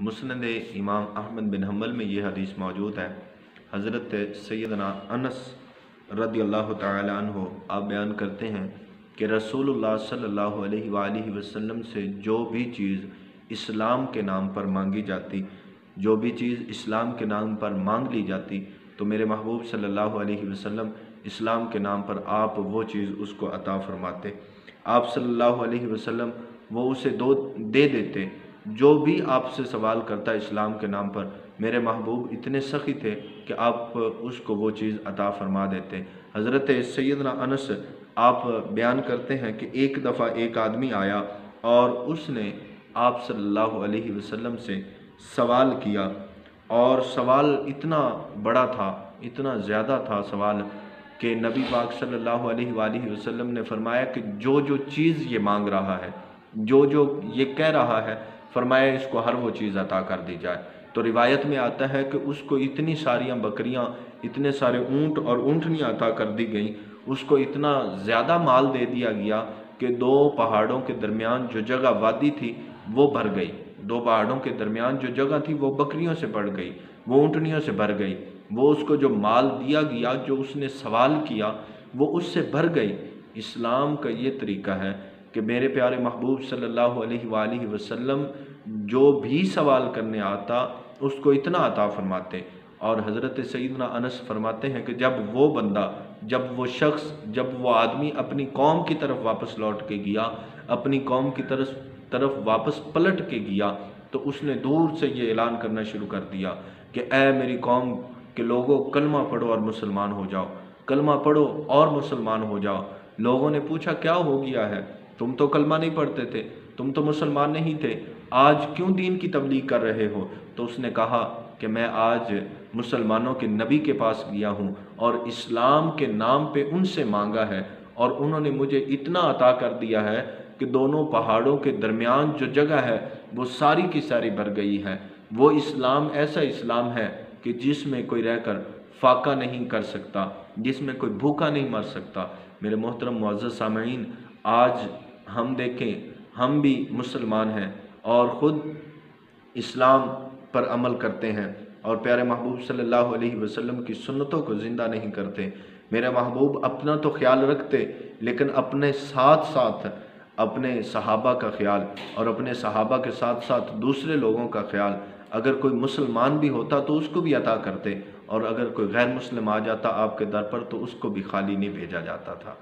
مسند امام احمد بن حنبل میں یہ حدیث موجود ہے۔ حضرت سیدنا انس رضی اللہ تعالی عنہ آپ بیان کرتے ہیں کہ رسول اللہ صلی اللہ علیہ وآلہ وسلم سے جو بھی چیز اسلام کے نام پر مانگی جاتی، جو بھی چیز اسلام کے نام پر مانگ لی جاتی، تو میرے محبوب صلی اللہ علیہ وسلم اسلام کے نام پر آپ وہ چیز اس کو عطا فرماتے۔ آپ صلی اللہ علیہ وسلم وہ اسے دے دیتے۔ جو بھی آپ سے سوال کرتا اسلام کے نام پر، میرے محبوب اتنے سخی تھے کہ آپ اس کو وہ چیز عطا فرما دیتے۔ حضرت سیدنا انس آپ بیان کرتے ہیں کہ ایک دفعہ ایک آدمی آیا اور اس نے آپ صلی اللہ علیہ وسلم سے سوال کیا، اور سوال اتنا بڑا تھا، اتنا زیادہ تھا سوال، کہ نبی پاک صلی اللہ علیہ وآلہ وسلم نے فرمایا کہ جو چیز یہ مانگ رہا ہے، جو یہ کہہ رہا ہے، فرمایا اس کو ہر وہ چیز عطا کر دی جائے۔ تو روایت میں آتا ہے کہ اس کو اتنی ساریاں بکریاں، اتنے سارے اونٹ اور اونٹنیاں عطا کر دی گئیں، اس کو اتنا زیادہ مال دے دیا گیا کہ دو پہاڑوں کے درمیان جو جگہ وادی تھی وہ بھر گئی، دو پہاڑوں کے درمیان جو جگہ تھی وہ بکریوں سے بڑھ گئی، وہ اونٹنیوں سے بھر گئی، وہ اس کو جو مال دیا گیا، جو اس نے سوال کیا، وہ اس سے بھر گئی۔ اسلام کا یہ طریقہ ہے کہ میرے پیارے محبوب صلی اللہ علیہ وآلہ وسلم جو بھی سوال کرنے آتا اس کو اتنا عطا فرماتے۔ اور حضرت سیدنا انس فرماتے ہیں کہ جب وہ بندہ، جب وہ شخص، جب وہ آدمی اپنی قوم کی طرف واپس لوٹ کے گیا، اپنی قوم کی طرف واپس پلٹ کے گیا، تو اس نے دور سے یہ اعلان کرنا شروع کر دیا کہ اے میری قوم کے لوگوں، کلمہ پڑھو اور مسلمان ہو جاؤ، کلمہ پڑھو اور مسلمان ہو جاؤ۔ لوگوں نے پوچھا کیا ہو گیا ہے؟ تم تو کلمہ نہیں پڑھتے تھے، تم تو مسلمان نہیں تھے، آج کیوں دین کی تبلیغ کر رہے ہو؟ تو اس نے کہا کہ میں آج مسلمانوں کے نبی کے پاس گیا ہوں اور اسلام کے نام پہ ان سے مانگا ہے، اور انہوں نے مجھے اتنا عطا کر دیا ہے کہ دونوں پہاڑوں کے درمیان جو جگہ ہے وہ ساری کی ساری بھر گئی ہے۔ وہ اسلام ایسا اسلام ہے کہ جس میں کوئی رہ کر فاقہ نہیں کر سکتا، جس میں کوئی بھوکا نہیں مر سکتا۔ میرے محترم معزز سامعین، آج ہم دیکھیں، ہم بھی مسلمان ہیں اور خود اسلام پر عمل کرتے ہیں اور پیارے محبوب صلی اللہ علیہ وسلم کی سنتوں کو زندہ نہیں کرتے۔ میرے محبوب اپنا تو خیال رکھتے، لیکن اپنے ساتھ ساتھ اپنے صحابہ کا خیال، اور اپنے صحابہ کے ساتھ ساتھ دوسرے لوگوں کا خیال، اگر کوئی مسلمان بھی ہوتا تو اس کو بھی عطا کرتے، اور اگر کوئی غیر مسلم آ جاتا آپ کے در پر تو اس کو بھی خالی نہیں بھیجا جاتا تھا۔